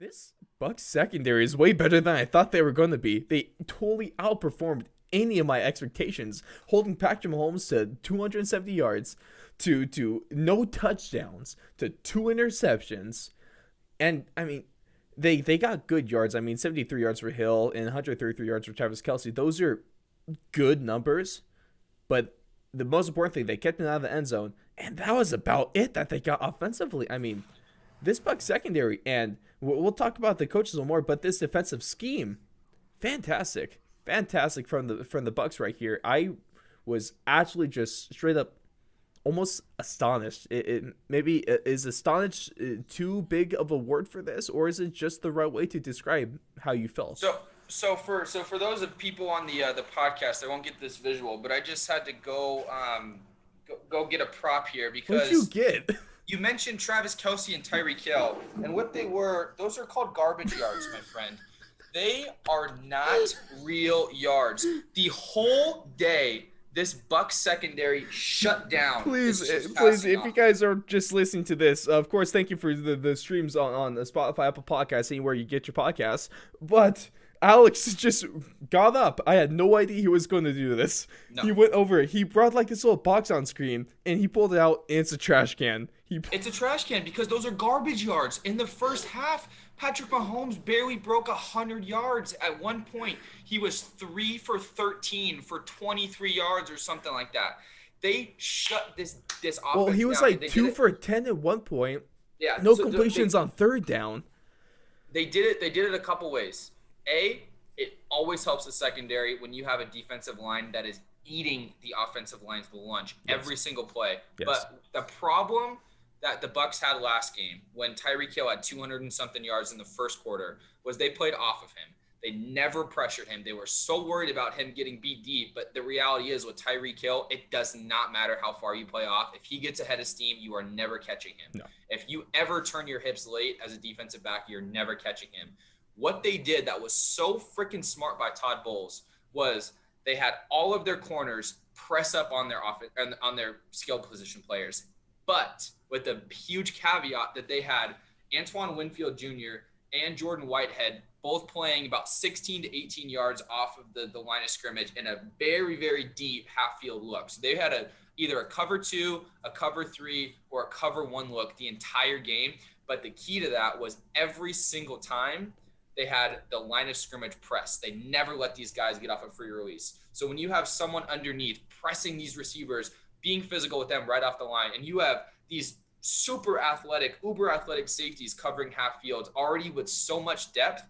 This Bucs secondary is way better than I thought they were going to be. They totally outperformed any of my expectations, holding Patrick Mahomes to 270 yards, to no touchdowns, to two interceptions, and I mean, they got good yards. I mean, 73 yards for Hill and 133 yards for Travis Kelsey. Those are good numbers, but the most important thing, they kept him out of the end zone, and that was about it that they got offensively. I mean, this Bucs secondary, and we'll talk about the coaches a little more, but this defensive scheme, fantastic from the Bucs right here. I was actually just straight up almost astonished. It maybe is astonished too big of a word for this, or is it just the right way to describe how you felt? So for those of people on the podcast, I won't get this visual, but I just had to go get a prop here What'd you because get? you mentioned Travis Kelsey and Tyreek Hill, and what they were, those are called garbage yards, my friend. They are not real yards. The whole day, this Buck secondary shut down Please, this just please, passing if you offense. guys are just listening to this, of course, thank you for the streams on the Spotify, Apple Podcasts, anywhere you get your podcasts. But Alex just got up. I had no idea he was going to do this. No, He went over it. He brought like this little box on screen, and he pulled it out, and it's a trash can. it's a trash can because those are garbage yards. In the first half, Patrick Mahomes barely broke 100 yards. At one point, he was 3 for 13 for 23 yards or something like that. They shut this Well, he offense was down, and like they did two it. for 10 at one point. Yeah, No completions on third down. they did it. They did it a couple ways. A, it always helps the secondary when you have a defensive line that is eating the offensive line's lunch Yes. every single play. Yes. But the problem that the Bucs had last game when Tyreek Hill had 200 and something yards in the first quarter was they played off of him. They never pressured him. They were so worried about him getting beat deep. But the reality is with Tyreek Hill, it does not matter how far you play off. If he gets ahead of steam, you are never catching him. No. If you ever turn your hips late as a defensive back, you're never catching him. What they did that was so freaking smart by Todd Bowles was they had all of their corners press up on their on their skill position players, but with a huge caveat that they had Antoine Winfield Jr. and Jordan Whitehead both playing about 16 to 18 yards off of the line of scrimmage in a very, very deep half-field look. So they had either a cover 2, a cover 3, or a cover 1 look the entire game. But the key to that was every single time they had the line of scrimmage press. They never let these guys get off a free release. So when you have someone underneath pressing these receivers, being physical with them right off the line, and you have these super athletic, uber athletic safeties covering half fields already with so much depth,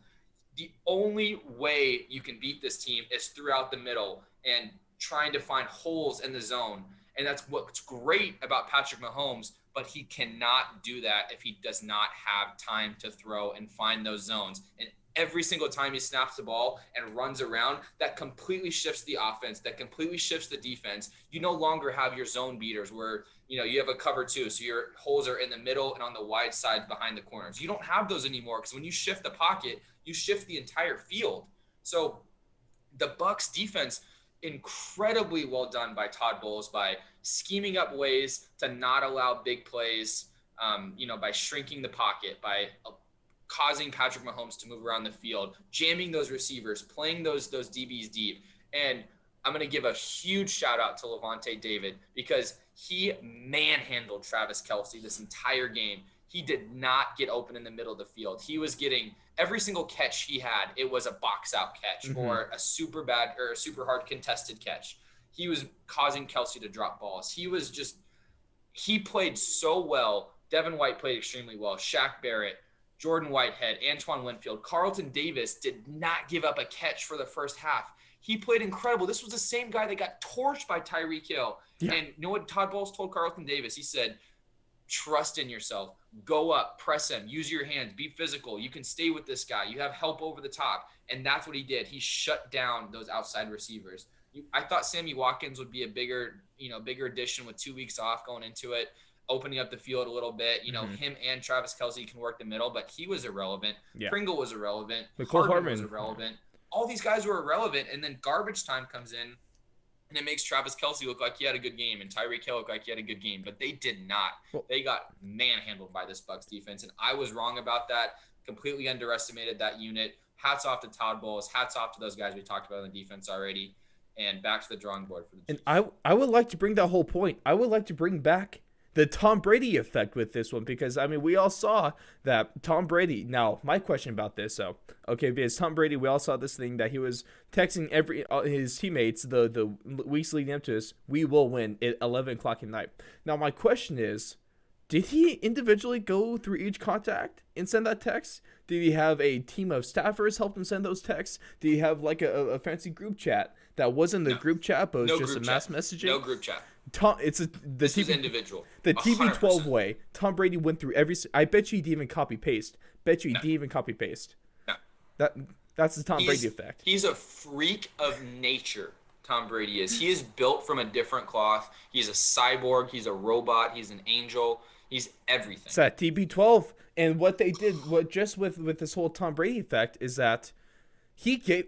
the only way you can beat this team is throughout the middle and trying to find holes in the zone. And that's what's great about Patrick Mahomes, but he cannot do that if he does not have time to throw and find those zones. And every single time he snaps the ball and runs around, that completely shifts the offense, that completely shifts the defense. You no longer have your zone beaters where, you have a cover 2, so your holes are in the middle and on the wide sides behind the corners. You don't have those anymore because when you shift the pocket, you shift the entire field. So the Bucs defense, incredibly well done by Todd Bowles by scheming up ways to not allow big plays, by shrinking the pocket, by causing Patrick Mahomes to move around the field, jamming those receivers, playing those DBs deep. And I'm going to give a huge shout out to Levante David because he manhandled Travis Kelsey this entire game. He did not get open in the middle of the field. He was getting every single catch he had. It was a box out catch or a super bad or a super hard contested catch. He was causing Kelsey to drop balls. He played so well. Devin White played extremely well. Shaq Barrett, Jordan Whitehead, Antoine Winfield, Carlton Davis did not give up a catch for the first half. He played incredible. This was the same guy that got torched by Tyreek Hill. Yeah. And you know what Todd Bowles told Carlton Davis? He said, trust in yourself. Go up, press him, use your hands, be physical. You can stay with this guy. You have help over the top. And that's what he did. He shut down those outside receivers. I thought Sammy Watkins would be a bigger addition with 2 weeks off going into it, opening up the field a little bit. Him and Travis Kelsey can work the middle, but he was irrelevant. Yeah. Pringle was irrelevant. Nicole Hardman was Hartman. irrelevant. All these guys were irrelevant, and then garbage time comes in, and it makes Travis Kelsey look like he had a good game, and Tyreek Hill look like he had a good game, but they did not. Well, They got manhandled by this Bucs defense, and I was wrong about that. Completely underestimated that unit. Hats off to Todd Bowles. Hats off to those guys we talked about on the defense already. And back to the drawing board for the And Chiefs. I would like to bring that whole point. I would like to bring back the Tom Brady effect with this one, because I mean we all saw that Tom Brady. Now my question about this, okay, because Tom Brady, we all saw this thing that he was texting every his teammates the weeks leading up to this. We will win at 11 o'clock at night. Now my question is, did he individually go through each contact and send that text? Did he have a team of staffers help him send those texts? Did he have like a fancy group chat that wasn't the group chat, but was just a mass messaging? No group chat. This is individual. The TB12 way. Tom Brady went through every. I bet you he didn't even copy paste. Bet you he didn't even copy paste. No. That's the Tom Brady effect. He's a freak of nature. Tom Brady is. He is built from a different cloth. He's a cyborg. He's a robot. He's an angel. He's everything. It's that TB12, and what they did, with this whole Tom Brady effect, is that he gave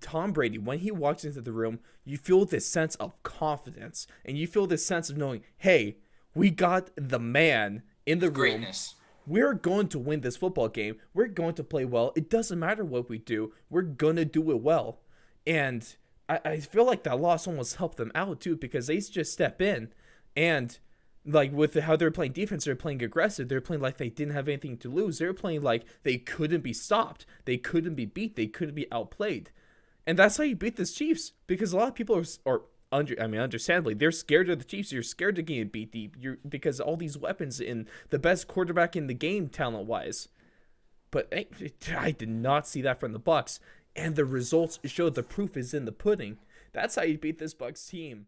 Tom Brady, when he walks into the room, you feel this sense of confidence, and you feel this sense of knowing, hey, we got the man in the room. Greatness. We're going to win this football game. We're going to play well. It doesn't matter what we do. We're going to do it well. And I feel like that loss almost helped them out too, because they just step in and like with how they're playing defense, they're playing aggressive. They're playing like they didn't have anything to lose. They're playing like they couldn't be stopped. They couldn't be beat. They couldn't be outplayed. And that's how you beat the Chiefs, because a lot of people understandably, they're scared of the Chiefs. You're scared of getting beat deep. Because all these weapons in the best quarterback in the game talent-wise. But I did not see that from the Bucs. And the results show the proof is in the pudding. That's how you beat this Bucs team.